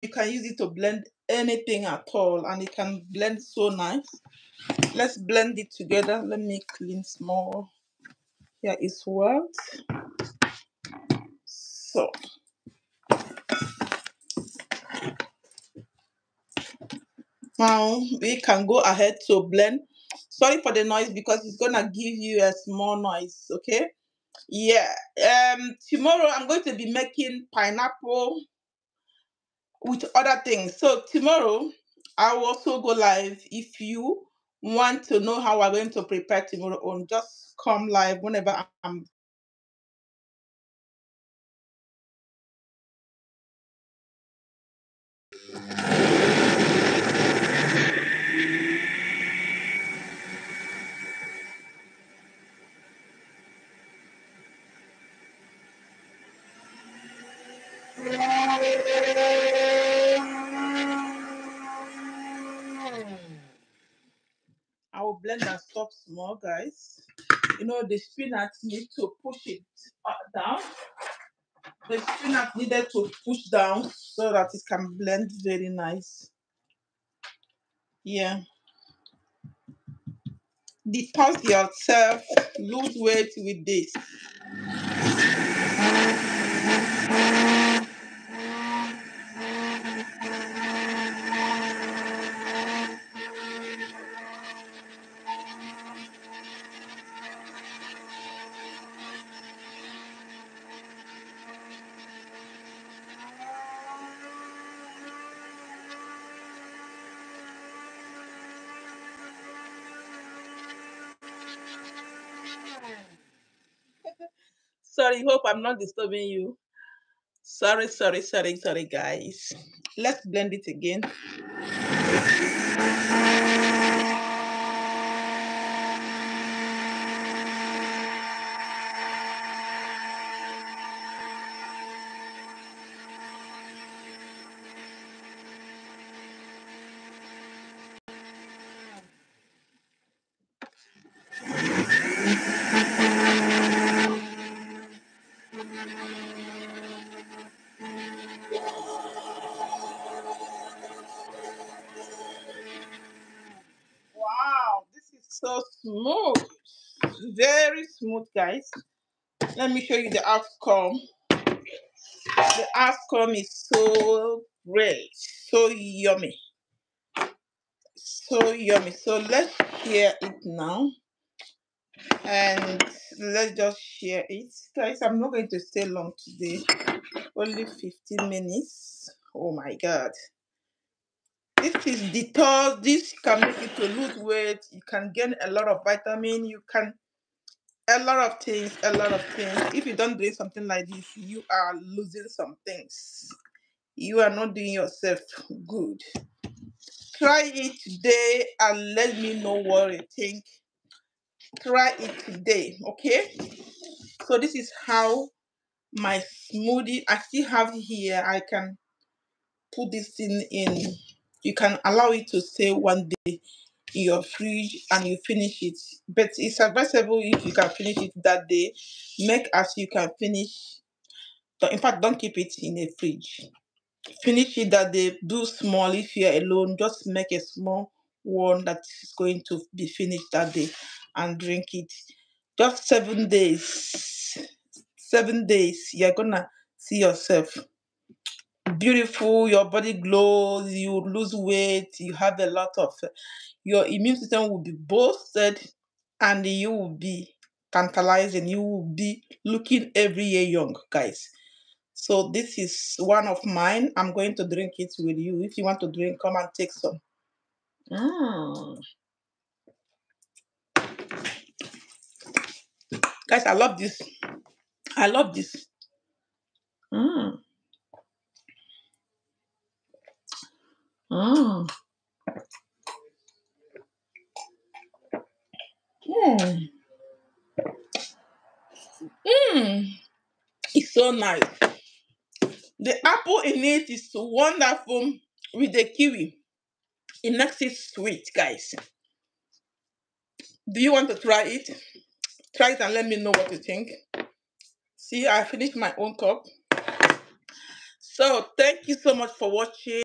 You can use it to blend anything at all, and it can blend so nice. Let's blend it together. Let me clean small. Here is what. So now we can go ahead to blend. Sorry for the noise because it's gonna give you a small noise, okay? Yeah. Tomorrow I'm going to be making pineapple with other things. So tomorrow I will also go live. If you want to know how we're going to prepare tomorrow on, just come live whenever I'm. I will blend and stop small, guys. You know, the spinach need to push it down. The spinach needed to push down so that it can blend very nice. Yeah. Detox yourself, lose weight with this. Sorry, hope I'm not disturbing you. Sorry, guys. Let's blend it again. Wow, this is so smooth. Very smooth, guys. Let me show you the outcome. The outcome is so great, so yummy. So yummy. So let's share it now. And let's just share it. Guys, I'm not going to stay long today. Only 15 minutes. Oh my god. This is detox. This can make you to lose weight. You can gain a lot of vitamin. You can a lot of things. If you don't do something like this, you are losing some things. You are not doing yourself good. Try it today and let me know what you think. Try it today, okay? So this is how my smoothie. I still have here. I can put this thing in. You can allow it to stay one day in your fridge and you finish it. But it's advisable if you can finish it that day. Make as you can finish. In fact, don't keep it in a fridge. Finish it that day. Do small if you're alone. Just make a small one that is going to be finished that day and drink it. Just 7 days. 7 days. You're gonna see yourself beautiful, your body glows, you lose weight, you have a lot of your immune system will be boosted and you will be tantalizing, you will be looking every year young, guys. So this is one of mine. I'm going to drink it with you. If you want to drink, come and take some. Guys, I love this. I love this. Mm. Mm. Mm. Mm. It's so nice. The apple in it is wonderful with the kiwi. It makes it sweet, guys. Do you want to try it? Try it and let me know what you think. See, I finished my own cup. So thank you so much for watching.